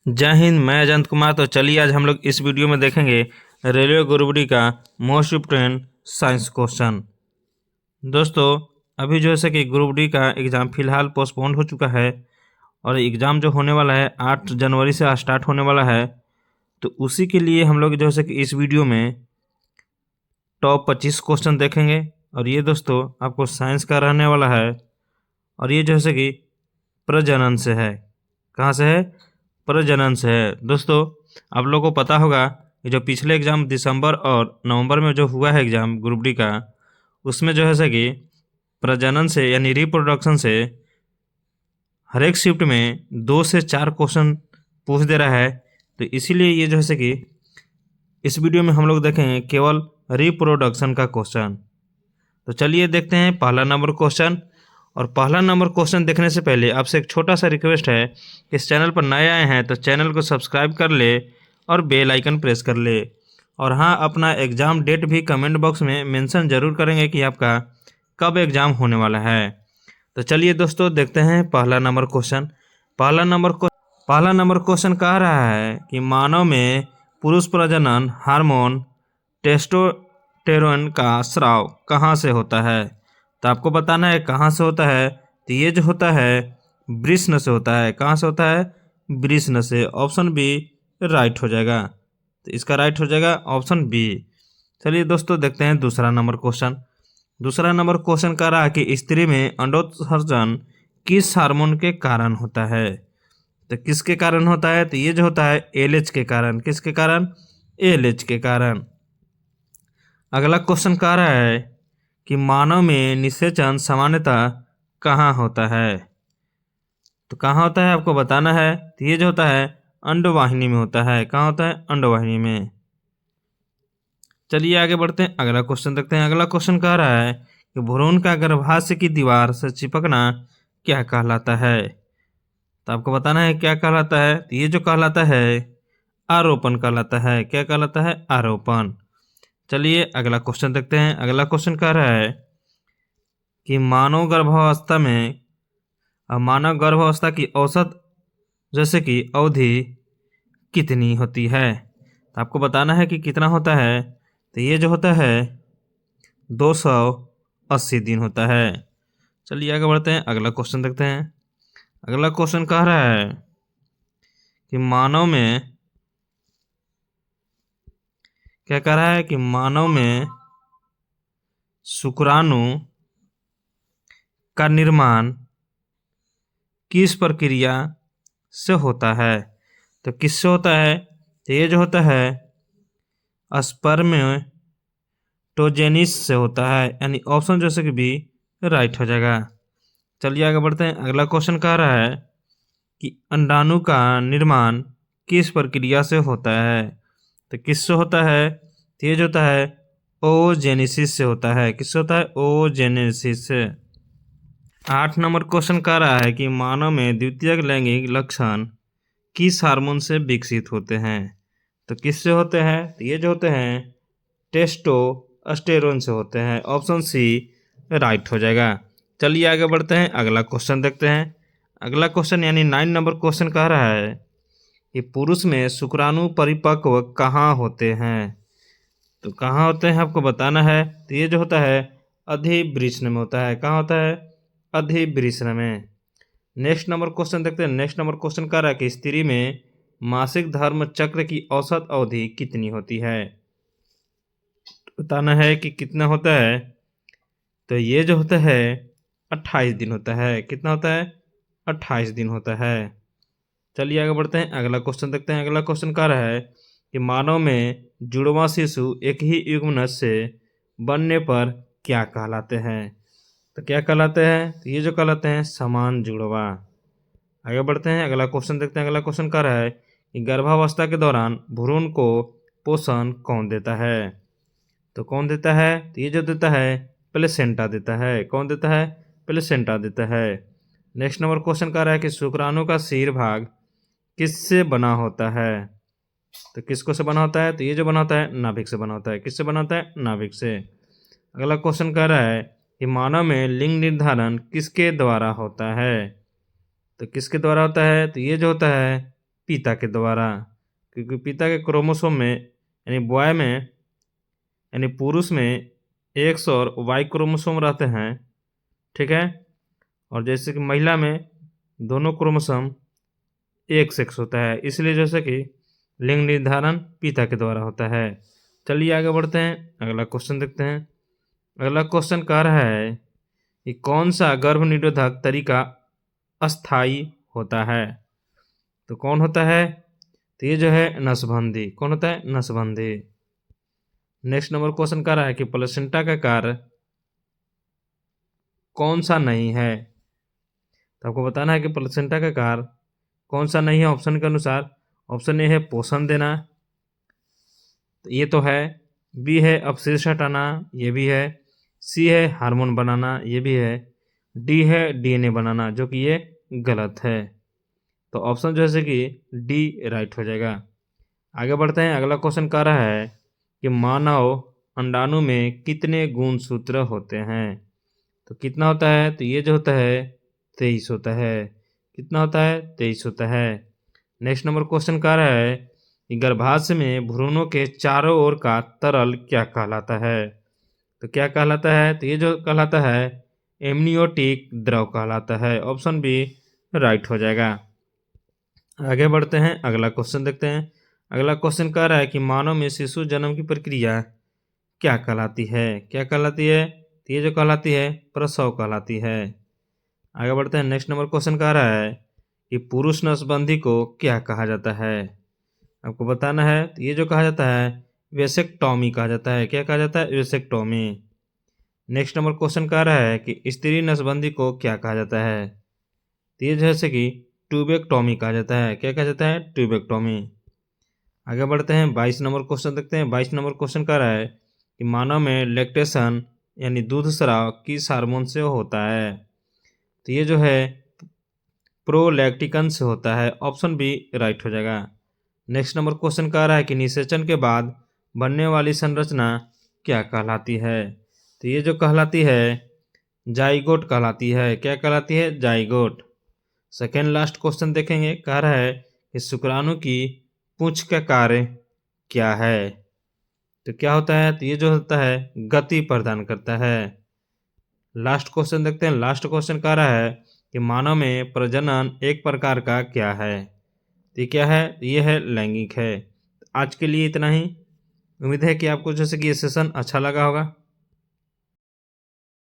जय हिंद। मैं अजंत कुमार। तो चलिए आज हम लोग इस वीडियो में देखेंगे रेलवे ग्रुप डी का मोस्ट इम्पोर्टेंट साइंस क्वेश्चन। दोस्तों अभी जो है कि ग्रुप डी का एग्ज़ाम फ़िलहाल पोस्टपोन हो चुका है और एग्ज़ाम जो होने वाला है 8 जनवरी से स्टार्ट होने वाला है। तो उसी के लिए हम लोग जो है कि इस वीडियो में टॉप 25 क्वेश्चन देखेंगे और ये दोस्तों आपको साइंस का रहने वाला है। और ये जो है कि प्रजनन से है। कहाँ से है? प्रजनन से है। दोस्तों आप लोगों को पता होगा कि जो पिछले एग्ज़ाम दिसंबर और नवंबर में जो हुआ है एग्ज़ाम ग्रुप डी का, उसमें जो है कि प्रजनन से यानी रिप्रोडक्शन से हर एक शिफ्ट में 2 से 4 क्वेश्चन पूछ दे रहा है। तो इसीलिए ये जो है कि इस वीडियो में हम लोग देखेंगे केवल रिप्रोडक्शन का क्वेश्चन। तो चलिए देखते हैं पहला नंबर क्वेश्चन। और पहला नंबर क्वेश्चन देखने से पहले आपसे एक छोटा सा रिक्वेस्ट है कि इस चैनल पर नए आए हैं तो चैनल को सब्सक्राइब कर ले और बेल आइकन प्रेस कर ले। और हाँ, अपना एग्ज़ाम डेट भी कमेंट बॉक्स में मेंशन ज़रूर करेंगे कि आपका कब एग्ज़ाम होने वाला है। तो चलिए दोस्तों देखते हैं पहला नंबर क्वेश्चन। पहला नंबर क्वेश्चन कह रहा है कि मानव में पुरुष प्रजनन हार्मोन टेस्टोस्टेरोन का स्राव कहाँ से होता है। तो आपको बताना है कहाँ से होता है। तो ये जो होता है वृषण से होता है। कहाँ से होता है? वृषण से। ऑप्शन बी राइट हो जाएगा। तो इसका राइट हो जाएगा ऑप्शन बी। चलिए दोस्तों देखते हैं दूसरा नंबर क्वेश्चन। दूसरा नंबर क्वेश्चन कह रहा है कि स्त्री में अंडोत्सर्जन किस हार्मोन के कारण होता है। तो किसके कारण होता है? तो ये जो होता है एलएच के कारण। किसके कारण? एलएच के कारण। अगला क्वेश्चन कह रहा है कि मानव में निषेचन सामान्यतः कहाँ होता है। तो कहाँ होता है आपको बताना है। तो ये जो होता है अंडवाहिनी में होता है। कहाँ होता है? अंडवाहिनी में। चलिए आगे बढ़ते हैं, अगला क्वेश्चन देखते हैं। अगला क्वेश्चन कह रहा है कि भ्रूण का गर्भाशय की दीवार से चिपकना क्या कहलाता है। तो आपको बताना है क्या कहलाता है। तो ये जो कहलाता है आरोपण कहलाता है। क्या कहलाता है? आरोपण। चलिए अगला क्वेश्चन देखते हैं। अगला क्वेश्चन कह रहा है कि मानव गर्भावस्था की औसत जैसे कि अवधि कितनी होती है। तो आपको बताना है कि कितना होता है। तो ये जो होता है 280 दिन होता है। चलिए आगे बढ़ते हैं, अगला क्वेश्चन देखते हैं। अगला क्वेश्चन कह रहा है कि मानव में क्या कह रहा है कि मानव में शुक्राणु का निर्माण किस प्रक्रिया से होता है। तो किससे होता है? तो ये जो होता है स्पर्मेटोजेनिस से होता है। यानी ऑप्शन जैसे कि बी राइट हो जाएगा। चलिए आगे बढ़ते हैं। अगला क्वेश्चन कह रहा है कि अंडाणु का निर्माण किस प्रक्रिया से होता है। तो किससे होता है? तो ये जो होता है ओजेनेसिस से होता है। किससे होता है? ओजेनेसिस से। 8 नंबर क्वेश्चन कह रहा है कि मानव में द्वितीयक लैंगिक लक्षण किस हार्मोन से विकसित होते हैं। तो किससे होते हैं? तो ये जो होते हैं टेस्टोस्टेरोन से होते हैं। ऑप्शन सी राइट हो जाएगा। चलिए आगे बढ़ते हैं, अगला क्वेश्चन देखते हैं। अगला क्वेश्चन यानी 9 नंबर क्वेश्चन कह रहा है कि पुरुष में शुक्राणु परिपक्व कहाँ होते हैं। तो कहाँ होते हैं आपको बताना है। तो ये जो होता है अधिवृषण में होता है। कहाँ होता है? अधिवृषण में। नेक्स्ट नंबर क्वेश्चन देखते हैं। नेक्स्ट नंबर क्वेश्चन कह रहा है कि स्त्री में मासिक धर्म चक्र की औसत अवधि कितनी होती है। बताना है कि कितना होता है। तो ये जो होता है 28 दिन होता है। कितना होता है? 28 दिन होता है। चलिए आगे बढ़ते हैं, अगला क्वेश्चन देखते हैं। अगला क्वेश्चन कह रहा है कि मानव में जुड़वा शिशु एक ही युग्मनज से बनने पर क्या कहलाते हैं। तो क्या कहलाते हैं? तो ये जो कहलाते हैं समान जुड़वा। आगे बढ़ते हैं, अगला क्वेश्चन देखते हैं। अगला क्वेश्चन कह रहा है कि गर्भावस्था के दौरान भ्रूण को पोषण कौन देता है। तो कौन देता है? तो ये जो देता है प्लेसेंटा देता है। कौन देता है? प्लेसेंटा देता है। नेक्स्ट नंबर क्वेश्चन कह रहा है कि शुक्राणु का शीर भाग किससे बना होता है। तो किसको से बना होता है? तो ये जो बना होता है नाभिक से बना होता है। किससे बना होता है? नाभिक से। अगला क्वेश्चन कह रहा है कि मानव में लिंग निर्धारण किसके द्वारा होता है। तो किसके द्वारा होता है? तो ये जो होता है पिता के द्वारा, क्योंकि पिता के क्रोमोसोम में यानी बॉय में यानी पुरुष में एक्स और वाई क्रोमोसोम रहते हैं, ठीक है। और जैसे कि महिला में दोनों क्रोमोसोम एक्स एक्स होता है, इसलिए जैसे कि लिंग निर्धारण पिता के द्वारा होता है। चलिए आगे बढ़ते हैं, अगला क्वेश्चन देखते हैं। अगला क्वेश्चन कह रहा है कि कौन सा गर्भ निरोधक तरीका अस्थायी होता है। तो कौन होता है, तो ये जो है नसबंदी। कौन होता है, नसबंदी। नेक्स्ट नंबर क्वेश्चन कह रहा है कि प्लेसेंटा का कार्य कौन सा नहीं है। तो आपको बताना है कि प्लेसेंटा का कार्य कौन सा नहीं है ऑप्शन के अनुसार। ऑप्शन ए है पोषण देना, तो ये तो है। बी है अवशेष हटाना, ये भी है। सी है हार्मोन बनाना, ये भी है। डी है डीएनए बनाना, जो कि ये गलत है। तो ऑप्शन जो है कि डी राइट हो जाएगा। आगे बढ़ते हैं, अगला क्वेश्चन कह रहा है कि मानव अंडाणु में कितने गुणसूत्र होते हैं। तो कितना होता है, तो ये जो होता है 23 होता है। कितना होता है, 23 होता है। नेक्स्ट नंबर क्वेश्चन कह रहा है कि गर्भाशय में भ्रूणों के चारों ओर का तरल क्या कहलाता है। तो क्या कहलाता है, तो ये जो कहलाता है एमनियोटिक द्रव कहलाता है। ऑप्शन बी राइट हो जाएगा। आगे बढ़ते हैं, अगला क्वेश्चन देखते हैं। अगला क्वेश्चन कह रहा है कि मानव में शिशु जन्म की प्रक्रिया क्या कहलाती है। क्या कहलाती है, तो ये जो कहलाती है प्रसव कहलाती है। आगे बढ़ते हैं, नेक्स्ट नंबर क्वेश्चन कह रहा है कि पुरुष नसबंदी को क्या कहा जाता है। आपको बताना है, तो ये जो कहा जाता है वेसेक्टॉमी कहा जाता है। क्या कहा जाता है, वेसेक्टॉमी। नेक्स्ट नंबर क्वेश्चन कह रहा है कि स्त्री नसबंदी को क्या कहा जाता है। तो ये जैसे कि ट्यूबेक्टॉमी कहा जाता है। क्या कहा जाता है, ट्यूबेक्टॉमी। आगे बढ़ते हैं, 22 नंबर क्वेश्चन देखते हैं। 22 नंबर क्वेश्चन कह रहा है कि मानव में लैक्टेशन यानी दूध स्राव किस हार्मोन से होता है। तो ये जो है प्रोलैक्टिकन से होता है। ऑप्शन बी राइट हो जाएगा। नेक्स्ट नंबर क्वेश्चन कह रहा है कि निषेचन के बाद बनने वाली संरचना क्या कहलाती है। तो ये जो कहलाती है जाइगोट कहलाती है। क्या कहलाती है, जाइगोट। सेकेंड लास्ट क्वेश्चन देखेंगे, कह रहा है कि शुक्राणु की पूंछ का कार्य क्या है। तो क्या होता है, तो ये जो होता है गति प्रदान करता है। लास्ट क्वेश्चन देखते हैं। लास्ट क्वेश्चन कह रहा है कि मानव में प्रजनन एक प्रकार का क्या है। तो ये क्या है, ये है लैंगिक है। आज के लिए इतना ही। उम्मीद है कि आपको जैसे कि ये सेशन अच्छा लगा होगा।